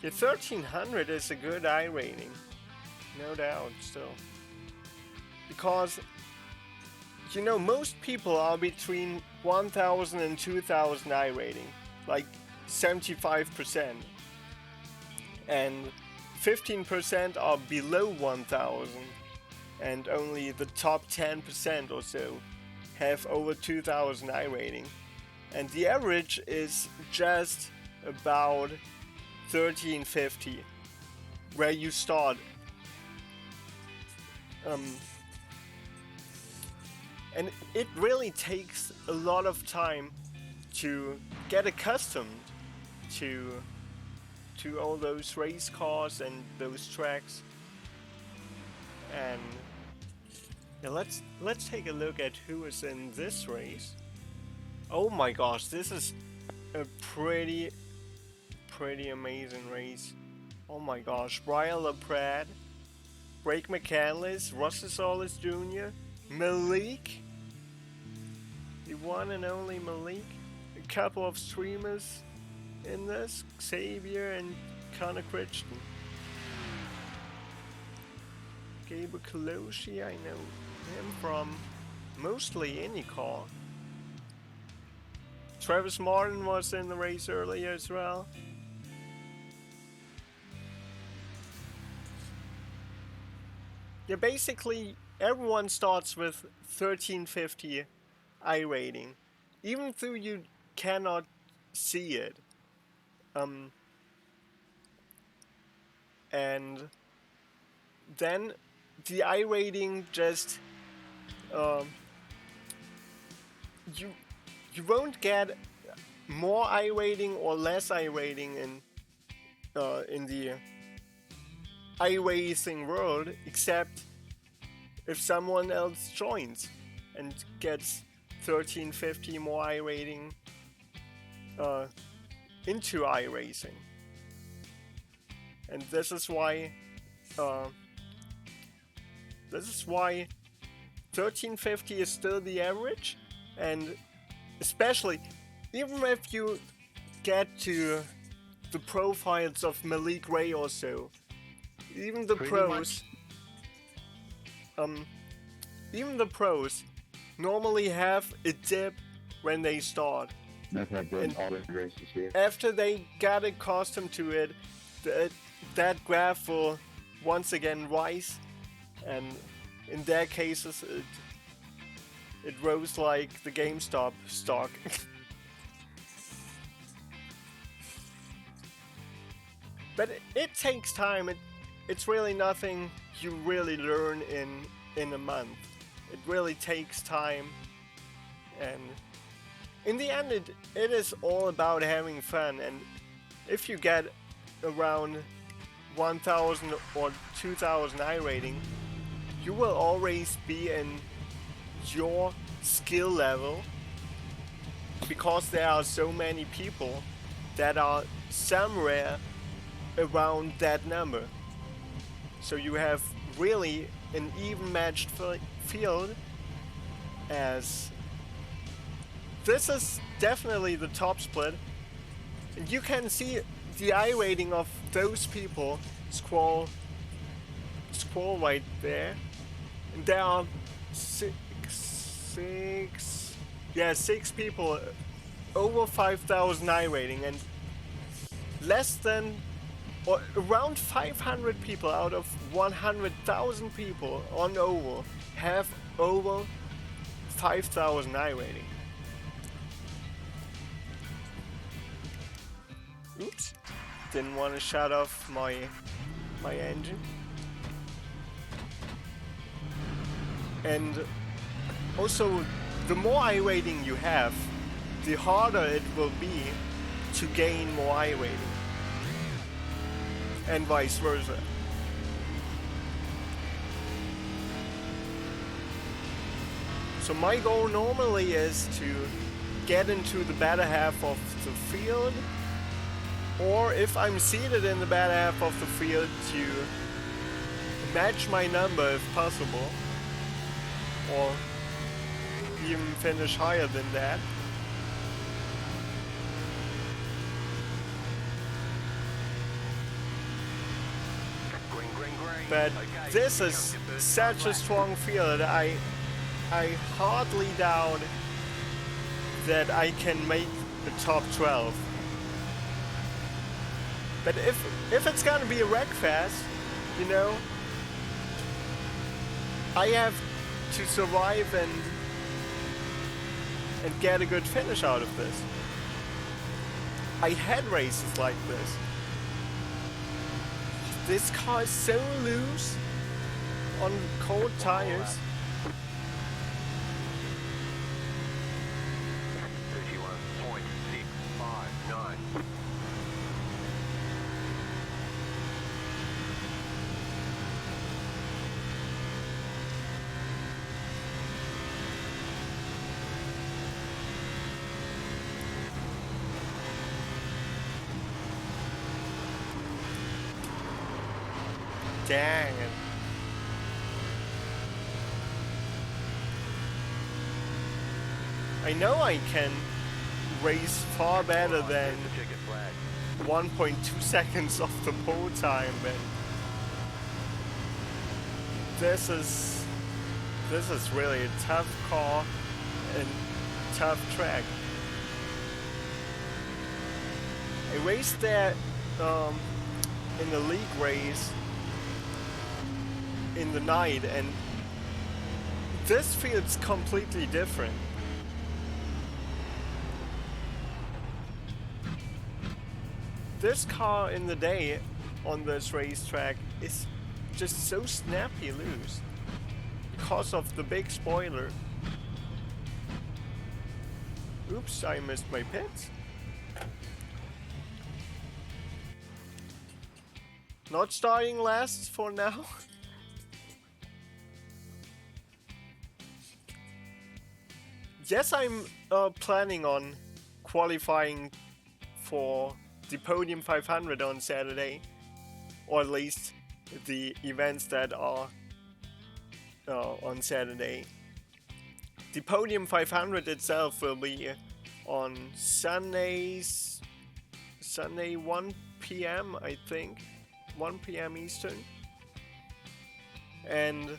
Your 1300 is a good iRating, no doubt still. Because, you know, most people are between 1000 and 2000 iRating, like 75%. And 15% are below 1000, and only the top 10% or so have over 2000 iRating. And the average is just about 1350, where you start. And it really takes a lot of time to get accustomed to all those race cars and those tracks. And yeah, let's take a look at who is in this race. Oh my gosh, this is a pretty amazing race. Oh my gosh, Brian LaPrade, Brake McCandless, Russell Solis Jr., Malik, the one and only Malik, a couple of streamers in this, Xavier and Connor Crichton. Gabriel Kaloshi, I know him from mostly IndyCar. Travis Martin was in the race earlier as well. Yeah, basically everyone starts with 1350 iRating, even though you cannot see it. And then the iRating just you won't get more iRating or less iRating in the iRacing world, except if someone else joins and gets 1350 more iRating into iRacing. And this is why 1350 is still the average, and especially even if you get to the profiles of Malik Ray or so, even the pros normally have a dip when they start. That's not good in all the races here. After they got accustomed to it, that graph will once again rise, and in their cases it rose like the GameStop stock. But it takes time. It's really nothing you really learn in a month. It really takes time, and in the end it is all about having fun. And if you get around 1000 or 2000 iRating, you will always be in your skill level, because there are so many people that are somewhere around that number. So you have really an even matched field, as this is definitely the top split. And you can see the iRating of those people scroll right there, and there are six people over 5000 iRating, and less than or around 500 people out of 100,000 people on Oval have over 5000 iRating. Oops, didn't want to shut off my engine. And also, the more iRating you have, the harder it will be to gain more iRating, and vice versa. So my goal normally is to get into the better half of the field, or if I'm seated in the better half of the field, to match my number if possible, or even finish higher than that. but this is such a strong field. I hardly doubt that I can make the top 12. But if it's gonna be a wreck fest, you know, I have to survive and get a good finish out of this. I had races like this. This car is so loose on cold tires. 31.659. Dang it. I know I can race far better than 1.2 seconds off the pole time, but this is really a tough car and tough track. I raced there in the league race in the night, and this feels completely different. This car in the day on this racetrack is just so snappy loose because of the big spoiler. Oops, I missed my pits. Not starting last for now. Yes, I'm planning on qualifying for the Podium 500 on Saturday, or at least the events that are on Saturday. The Podium 500 itself will be on Sunday 1 p.m. I think, 1 p.m. Eastern, and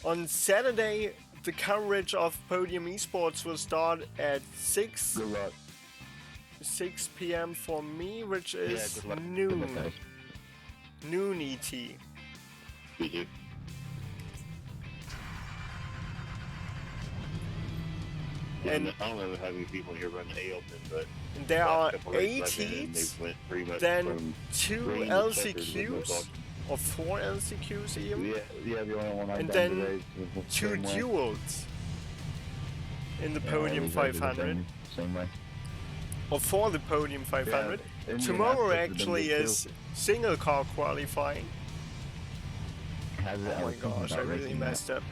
on Saturday the coverage of Podium Esports will start at 6 p.m. for me, which is noon ET. And I don't know how many people here run the open, but there are 8 heats, then 2 LCQs, or 4 LCQs even, yeah, the only one I've and done then today is 2 duels in the Podium 500, same way. or for the Podium 500. Yeah, Tomorrow actually is single car qualifying. Oh my gosh, I really messed up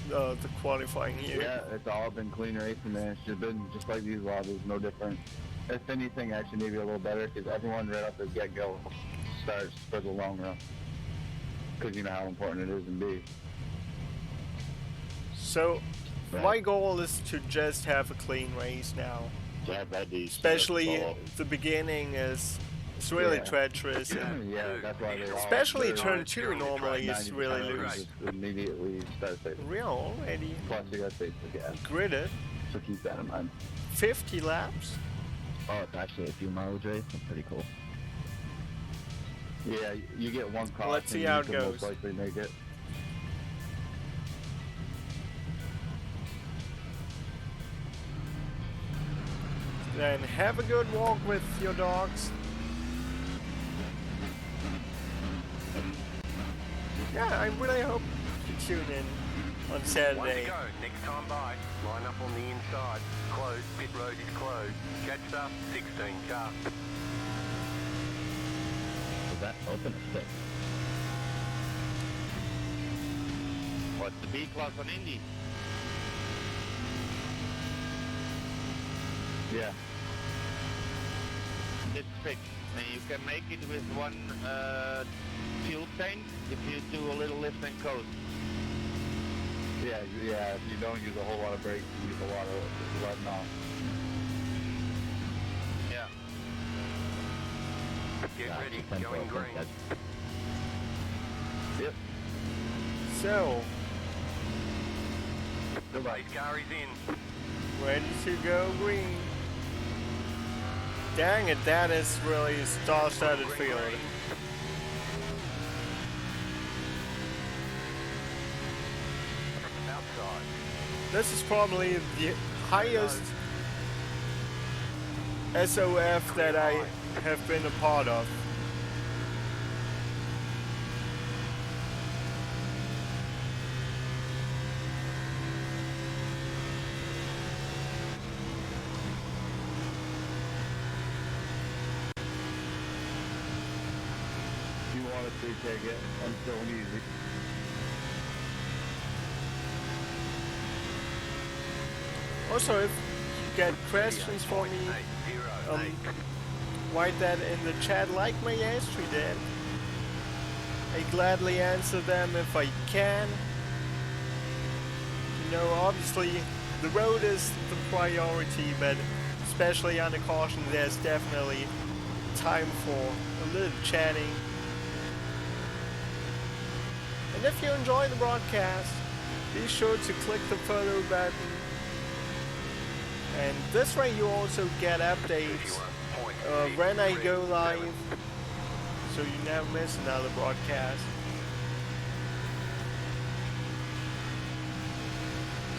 the qualifying here. Yeah, it's all been clean racing, man. It's just been just like these lobbies, no different. If anything, actually maybe a little better, because everyone right off the get-go starts for the long run. Because you know how important it is in B. So, my goal is to just have a clean race now. Yeah, Especially the beginning is really treacherous. Yeah, that's why they Especially turn 2 normally is really loose. Immediately start it. Real already Plus you got to gas. gridded. So keep that in mind. 50 laps. Oh, it's actually a few mileage race. That's pretty cool. Yeah, you get one caution. Let's see how it you can goes. most likely make it. Then have a good walk with your dogs. Yeah, I really hope you tune in on Saturday. One to go. Next time by. Line up on the inside. Closed. Pit road is closed. Catch up. 16 car. Was that open or stick? What's the B class on Indy? Yeah. It's fixed. And you can make it with one fuel tank if you do a little lift and coast. Yeah, if you don't use a whole lot of brakes, you use a lot of letting off. Yeah. Get ready. Ten Going foot, green. that's- Yep. So, Goodbye. Race car is in. ready to go green. Dang it, that is really a star-studded Green, field. green. Outside. This is probably the highest SOF that I have been a part of. If you want a free ticket, I'm still easy. Also, if you get questions for me, 808. write that in the chat like my history did. I gladly answer them if I can. You know, obviously, the road is the priority, but especially on the caution, there's definitely time for a little chatting. And if you enjoy the broadcast, be sure to click the follow button. And this way you also get updates when I go live, so you never miss another broadcast.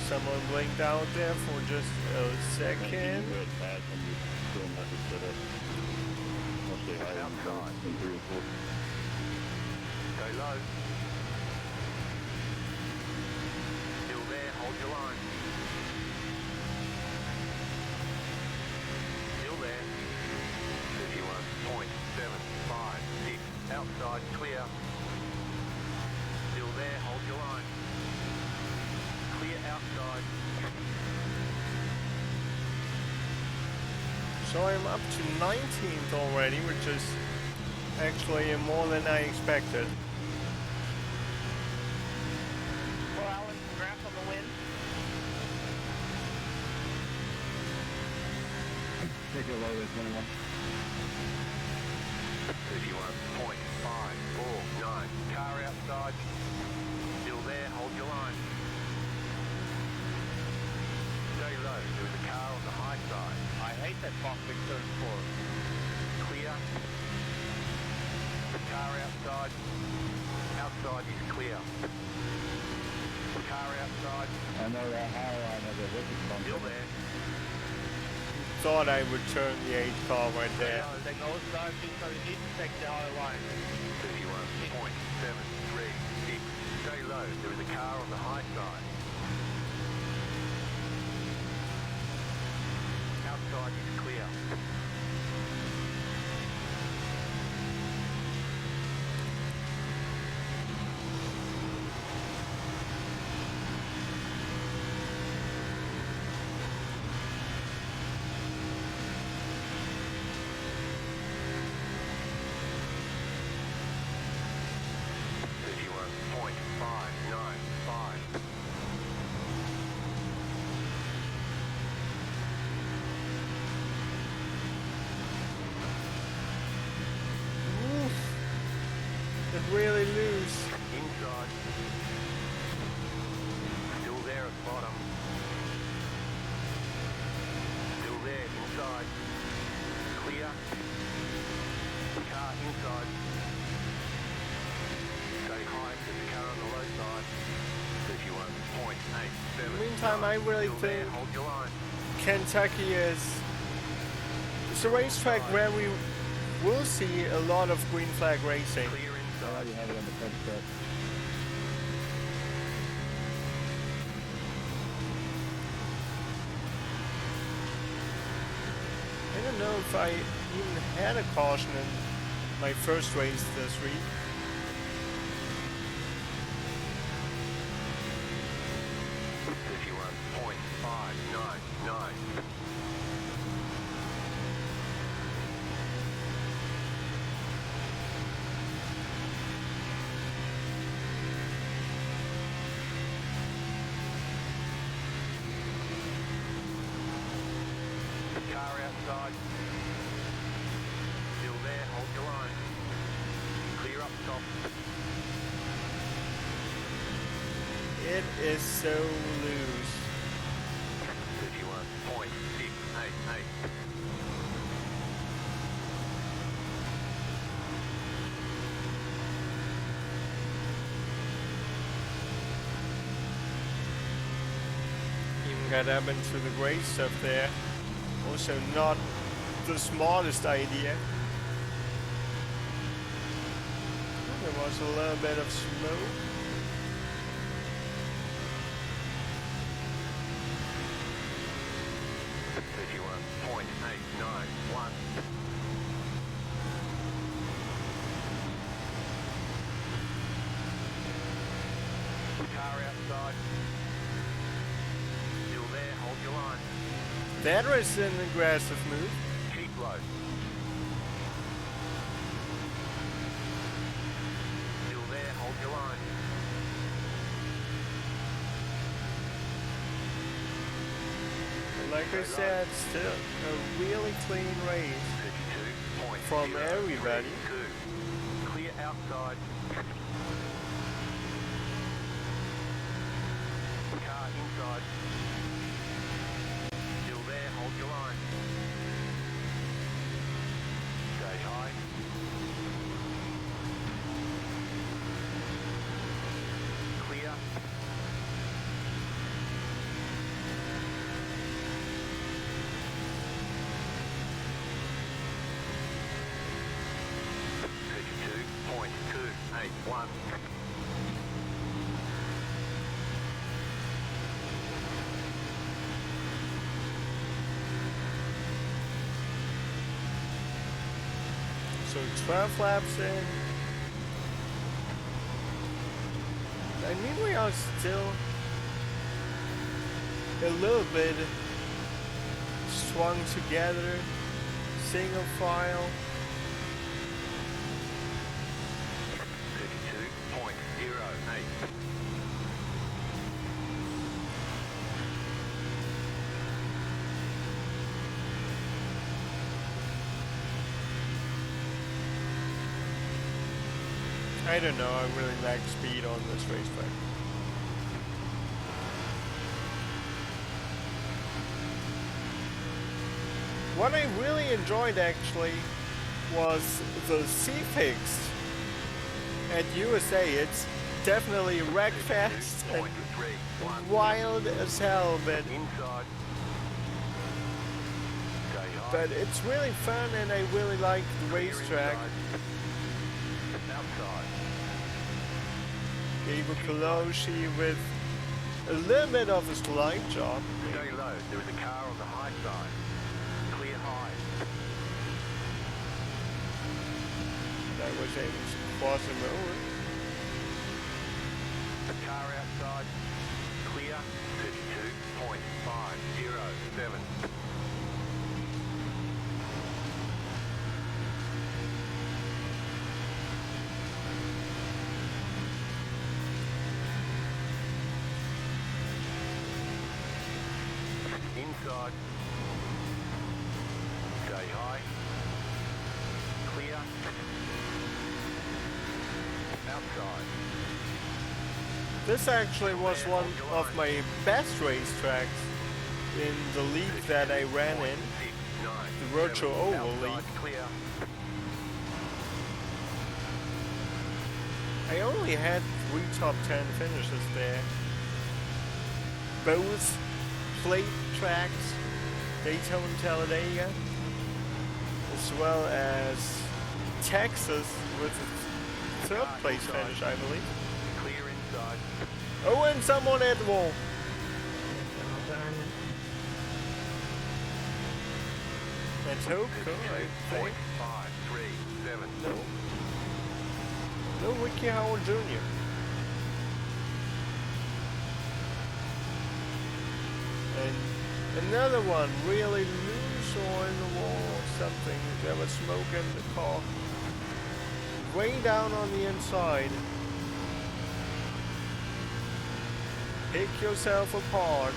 Someone blinked out there for just a second. Outside. Go low. Still there, hold your line. Still there. 51.756. Outside, clear. Still there, hold your line. Clear outside. So I'm up to 19th already, which is actually more than I expected. Well, Alan, congrats on the win. Take it low at 21. 31.549. Car outside. Still there, hold your line. Stay low, there is a car on the high side. I hate that box big turn 4. Clear. Car outside. Outside is clear. Car outside. I know that high line of the wicked bump. Still there. Thought I would turn the 8 car right there. They know it's not too, so you need to take the high line. 31.736. Stay low, there is a car on the high side. Outside is clear. Really loose. Inside. Still there at bottom. Still there inside. Clear. Car inside. Stay high, there's a car on the low side. 31.87. In the meantime, I really Still there, think hold your line. Kentucky is a racetrack where we will see a lot of green flag racing. Clear I inside. already have it on the front step. I don't know if I even had a caution in my first race this week. Car outside. Still there, hold your line. Clear up top. It is so loose. 31.688. Even got up into the gray stuff there. Also not the smartest idea. There was a little bit of smoke. Car outside. Still there, hold your line. That was an aggressive move. Keep low. Still there, hold your line. Like I said, still a really clean race 32.032. from everybody. Clear outside. Car inside. Still there, hold your line. Stay high. Clear. .281. So 12 laps in. I mean, we are still a little bit swung together, single file. 32.08. I don't know, I really lack speed on this racetrack. What I really enjoyed actually was the C-Fix at USA. It's definitely wreck fast and 32.31. wild as hell, but Inside. Stay high. it's really fun and I really like the Clear racetrack. inside. Outside. Gable Kaloshi with a little bit of a slide job. Stay low. There is a car on the high side. Clear high. I was able to cross him over. The car outside. Clear. 32.507. Inside. Stay high. Clear. Outside. This actually was one of my best racetracks in the league that I ran in, the Virtual Oval League. Clear. I only had 3 top 10 finishes there. Both plate tracks, Daytona, Talladega, as well as Texas with a 3rd place finish, I believe. Clear inside. Oh, and someone at the wall. That's Hoko, I think. 537. No. No, Ricky Howard Jr. And another one really loose or in the wall or something. There was smoke in the car. Way down on the inside. Pick yourself apart.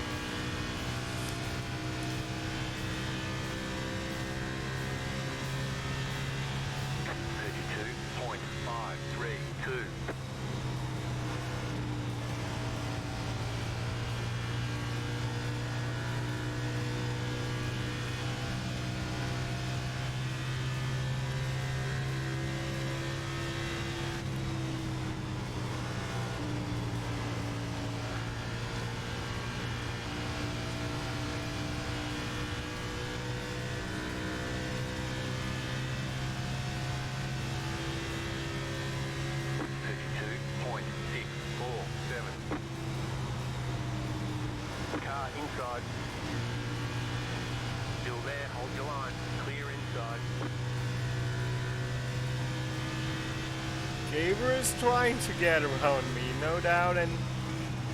Gabriel is trying to get around me, no doubt, and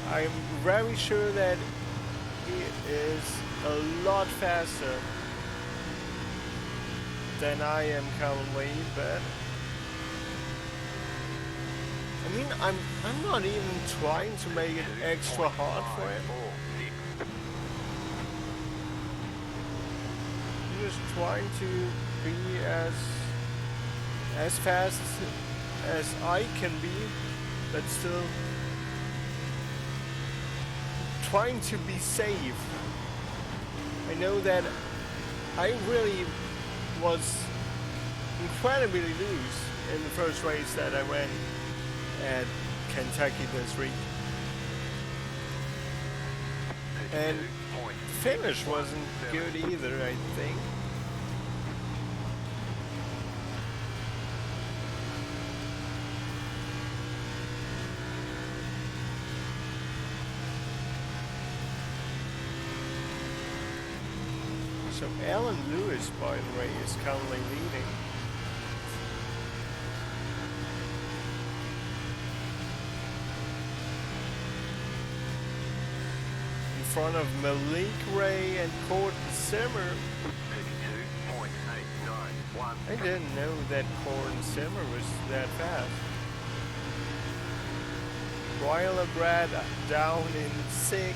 I'm very sure that he is a lot faster than I am currently, but I mean, I'm not even trying to make it extra hard for him. I'm just trying to be as fast as I can be, but still trying to be safe. I know that I really was incredibly loose in the first race that I ran at Kentucky this week. And finish wasn't good either, I think. So Alan Lewis, by the way, is currently leading. In front of Malik Ray and Court Simmer. 32.891. I didn't know that Court Simmer was that fast. Royal Brad down in 6th.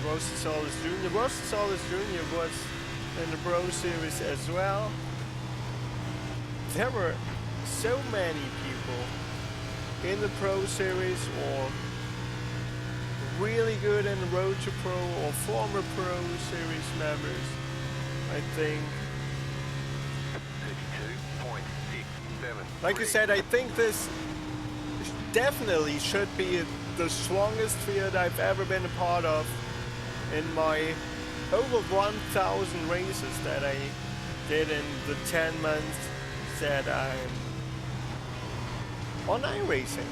Rosales Jr. Rosales Jr. was in the Pro Series as well. There were so many people in the Pro Series or really good in the Road to Pro or former Pro Series members. I think. 32.67. Like I said, I think this definitely should be the strongest field I've ever been a part of in my over 1,000 races that I did in the 10 months that I'm on iRacing.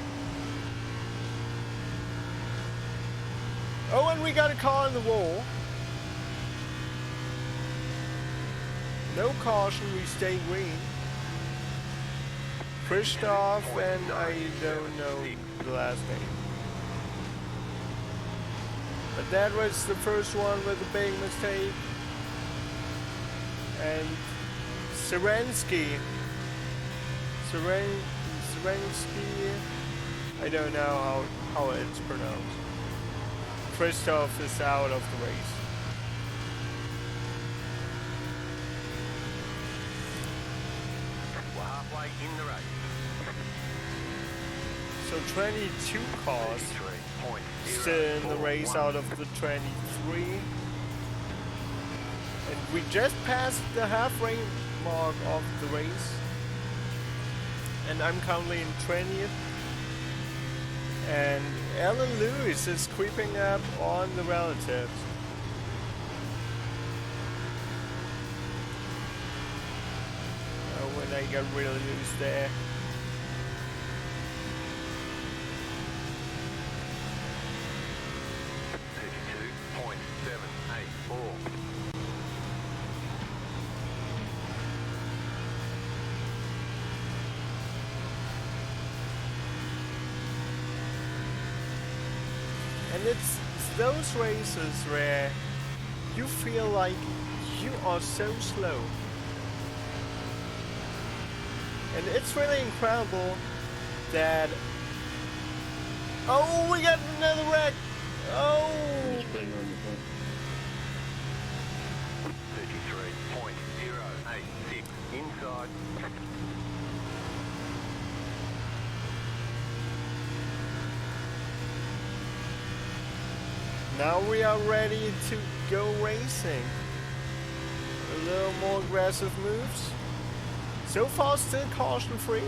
Oh, and we got a car in the wall. No caution, we stay green. Christoph and I don't know the last name. But that was the first one with a big mistake. And Serensky, I don't know how it's pronounced. Christoph is out of the race. We're halfway in the race. So 22 cars still in the race out of the 23. And we just passed the halfway mark of the race. And I'm currently in 20th. And Alan Lewis is creeping up on the relatives. Oh, when I got really loose there. And it's those races where you feel like you are so slow. And it's really incredible that... Oh, we got another wreck! Oh! 33.086 inside. Now we are ready to go racing. A little more aggressive moves. So far still caution free.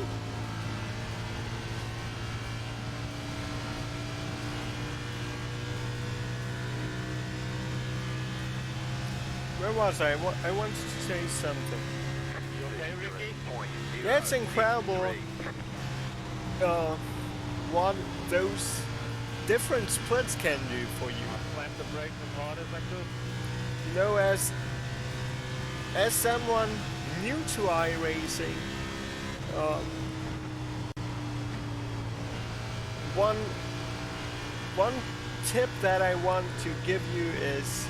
Where was I? I wanted to say something. You okay, Ricky? That's incredible. What those different splits can do for you. I slammed the brakes as hard as I could. You know, as someone new to iRacing, one tip that I want to give you is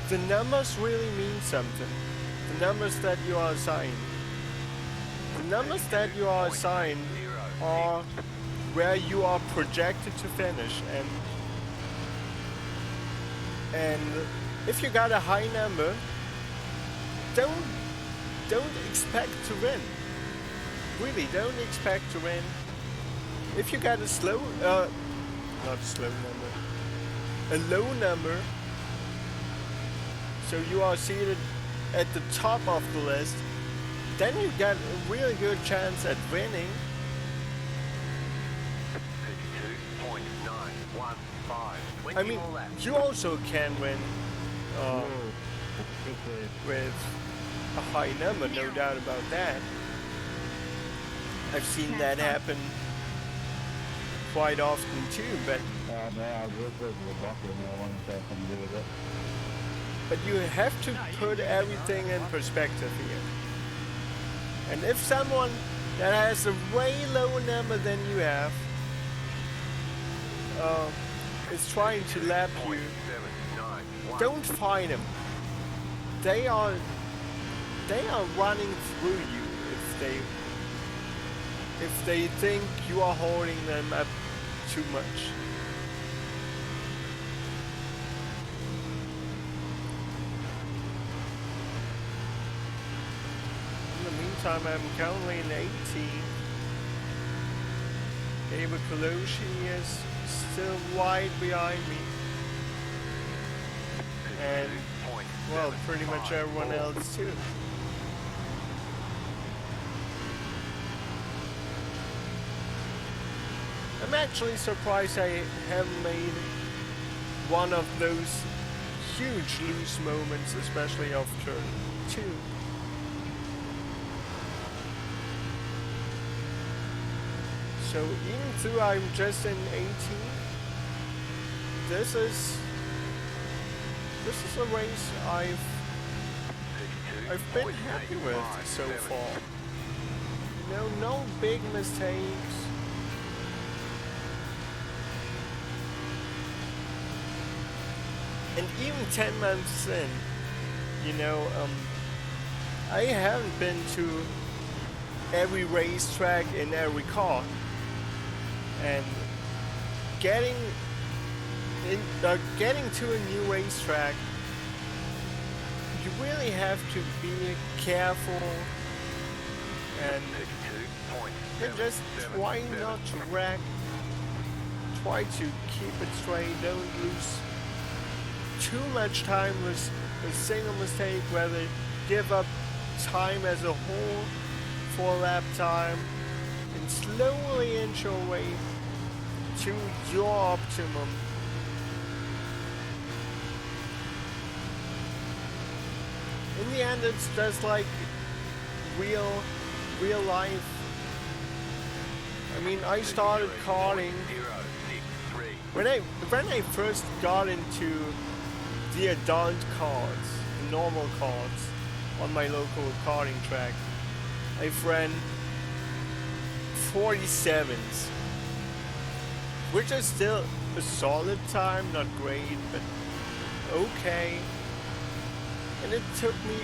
the numbers really mean something. The numbers that you are assigned. The numbers that you are assigned are where you are projected to finish, and if you got a high number, don't expect to win. Really, don't expect to win. If you got a slow, not slow number, a low number, so you are seated at the top of the list, then you got a really good chance at winning. 32.915. I mean, you also can win with a high number, no doubt about that. I've seen that happen quite often too, but you have to put everything in perspective here. And if someone that has a way lower number than you have is trying to lap you, don't fight them. They are running through you if they think you are holding them up too much. In the meantime, I'm currently in 18th. David Colosi is still wide behind me. And, well, pretty much everyone else too. I'm actually surprised I haven't made one of those huge loose moments, especially off turn 2. So even though I'm just in 18, this is a race I've been happy with so far. No big mistakes. And even 10 months in, I haven't been to every racetrack in every car. And getting to a new racetrack, you really have to be careful and just try not to wreck. Try to keep it straight. Don't lose too much time with a single mistake, whether give up time as a whole for lap time and slowly inch your way to your optimum. In the end, it's just like real life. I mean, I started karting when I first got into the adult cards, the normal cards on my local karting track. I've ran 47s, which is still a solid time, not great, but okay. And it took me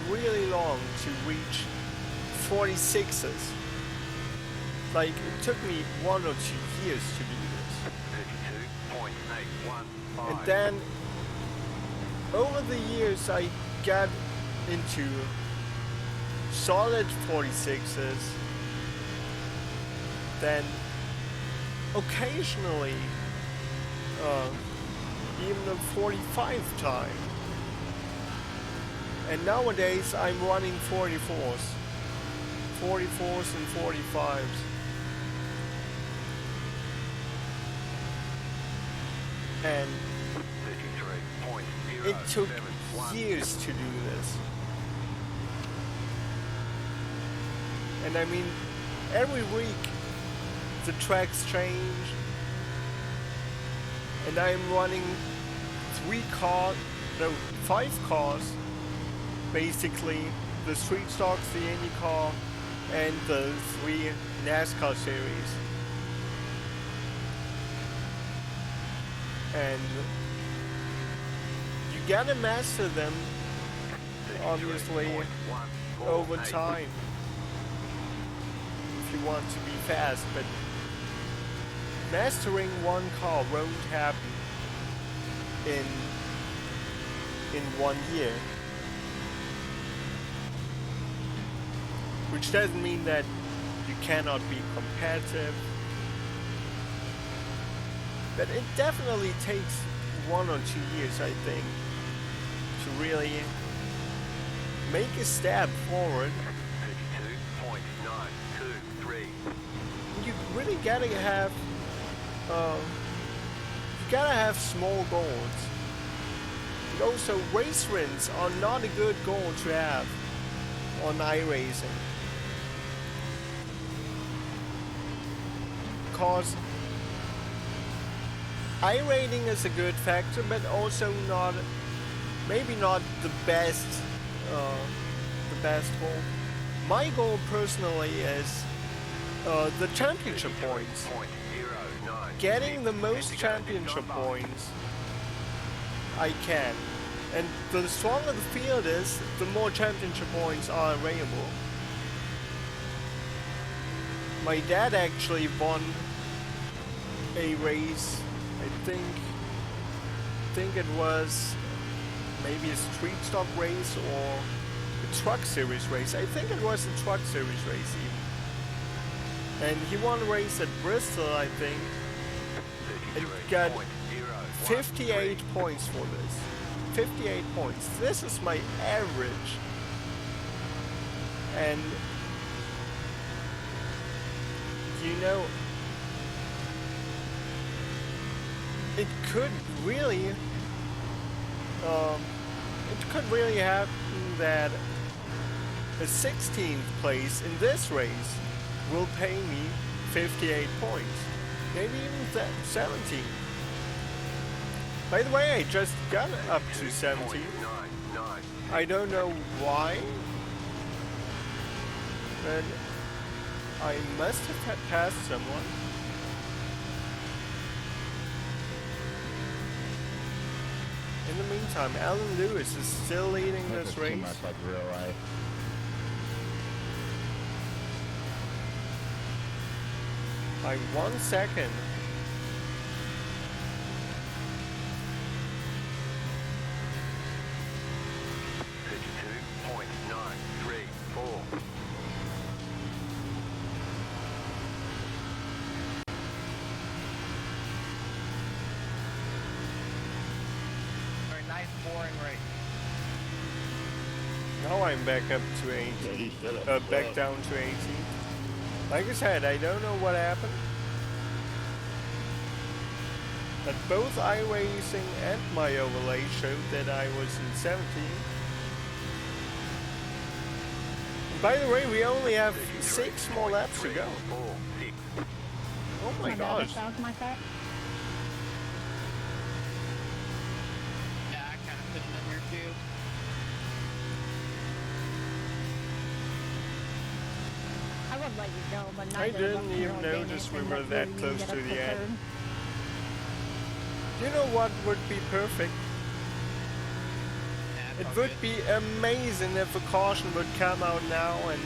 really long to reach 46s. Like, it took me 1 or 2 years to do this. 32.815. And then, over the years, I got into solid 46s. Then, occasionally, even a 45 time. And nowadays, I'm running 44s and 45s. And it took years to do this. And I mean, every week the tracks change, and I'm running 5 cars, basically the street stocks, the Indy car, and the 3 NASCAR series. And you gotta master them, obviously, over time, if you want to be fast, but mastering one car won't happen in 1 year. Which doesn't mean that you cannot be competitive, but it definitely takes 1 or 2 years, I think, to really make a step forward. 32.923. You really gotta have, small goals. And also, race wins are not a good goal to have on iRacing. Because iRating is a good factor, but also not, maybe not the best goal. My goal personally is the championship points. Getting the most championship points I can. And the stronger the field is, the more championship points are available. My dad actually won a race, I think it was maybe a street stock race or a truck series race. I think it was a truck series race even. And he won a race at Bristol, I think, and got 58 points for this. 58 points. This is my average. And you know, it could really happen that a 16th place in this race will pay me 58 points, maybe even 17. By the way, I just got up to 17. I don't know why, but I must have passed someone. In the meantime, Alan Lewis is still leading this race. Too much like real life. By 1 second. Now I'm back up to 18. Back down to 18. Like I said, I don't know what happened. But both iRacing and my overlay showed that I was in 17. And by the way, we only have 6 more laps to go. Oh my gosh. That was my fault. Yeah, I kind of put it in here too. I would let you go, but I didn't even notice we were that close to the end. You know what would be perfect? It would be amazing if a caution would come out now and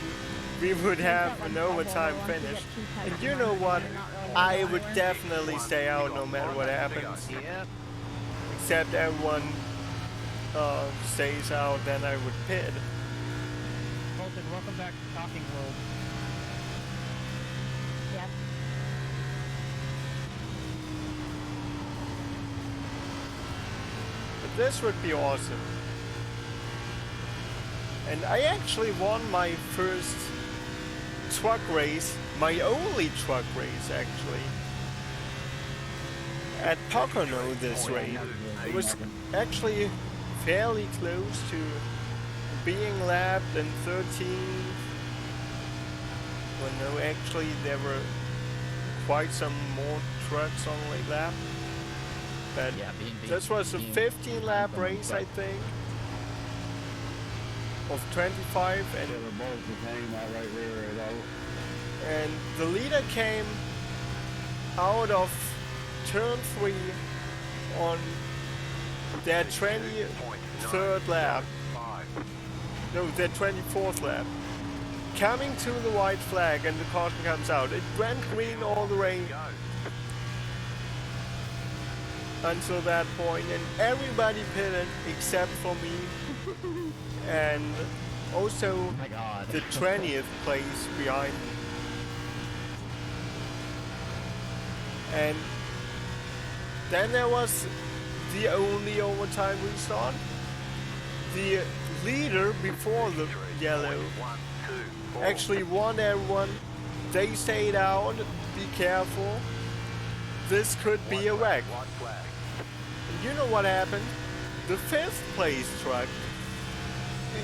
we would have an overtime finish. And you know what? I would definitely stay out no matter what happens. Yeah. Except everyone stays out, then I would pit. Colton, welcome back to Talking World. Yep. But this would be awesome. And I actually won my first truck race, my only truck race actually, at Pocono this race. It was actually fairly close to being lapped in 13th. Well, no, actually there were quite some more trucks on the lap. But Yeah, this was a 15 lap race, I think. of 25, and They were both just hanging out right there at all. and the leader came out of turn 3 on their 23rd lap. No, their 24th lap. Coming to the white flag and the caution comes out. It went green all the way until that point, and everybody pitted except for me. And also Oh my god. the 20th place behind me. And then there was the only overtime restart. The leader before the yellow actually won everyone. They stayed out. Be careful. This could be a wreck. And you know what happened? The 5th place truck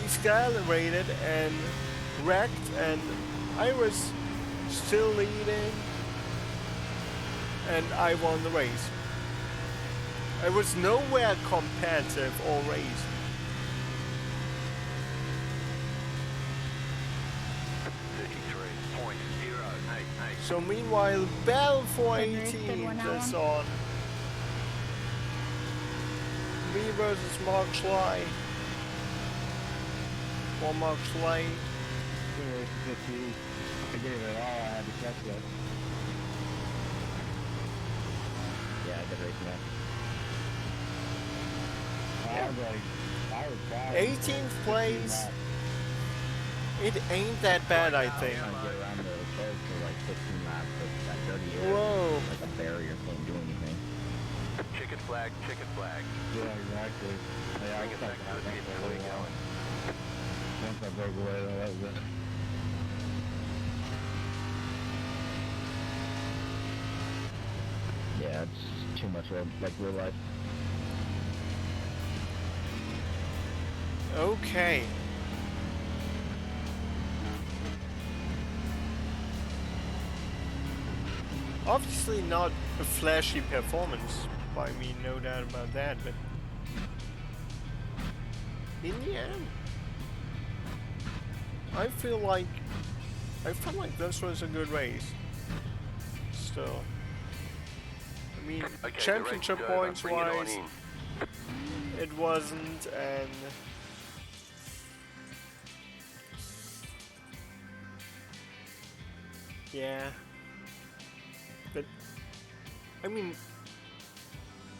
accelerated and wrecked, and I was still leading, and I won the race. I was nowhere competitive or raced. So meanwhile, Bell for Henry, good 18 one, is Alan. on. Me versus Mark Schley. For Mark Schley. Good race, 15. I gave it all I had to catch that. Yeah, good race, man. I was proud. 18th place. It ain't that bad, I think. Trying to get around the curve for like 15 laps, but that dirty air, Whoa. like a barrier, can't do anything. Chicken flag, chicken flag. Yeah, exactly. Yeah, I Bring was it back talking to about the that pit for a before you little go while. in. Once I broke away, though, that was it. Yeah, it's too much like real life. Okay. Obviously not a flashy performance by me, no doubt about that, but in the end, I feel like this was a good race. Still. I mean, Okay, championship the race is over. points Bring it on wise, in. it wasn't, and yeah. But I mean,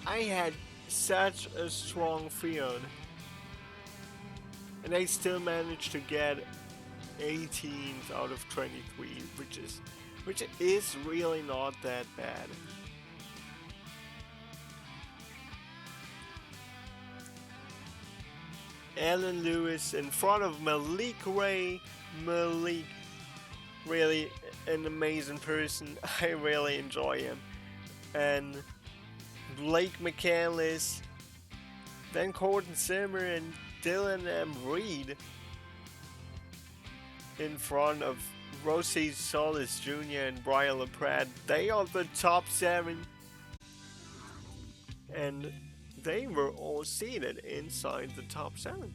I had such a strong field, and I still managed to get 18th out of 23, which is really not that bad. Alan Lewis in front of Malik Ray. Malik, really an amazing person. I really enjoy him. And Blake McCandless, then Colton Simmer and Dylan M. Reed in front of Rossi Solis Jr. and Brian LaPrade. They are the top 7, and they were all seated inside the top 7.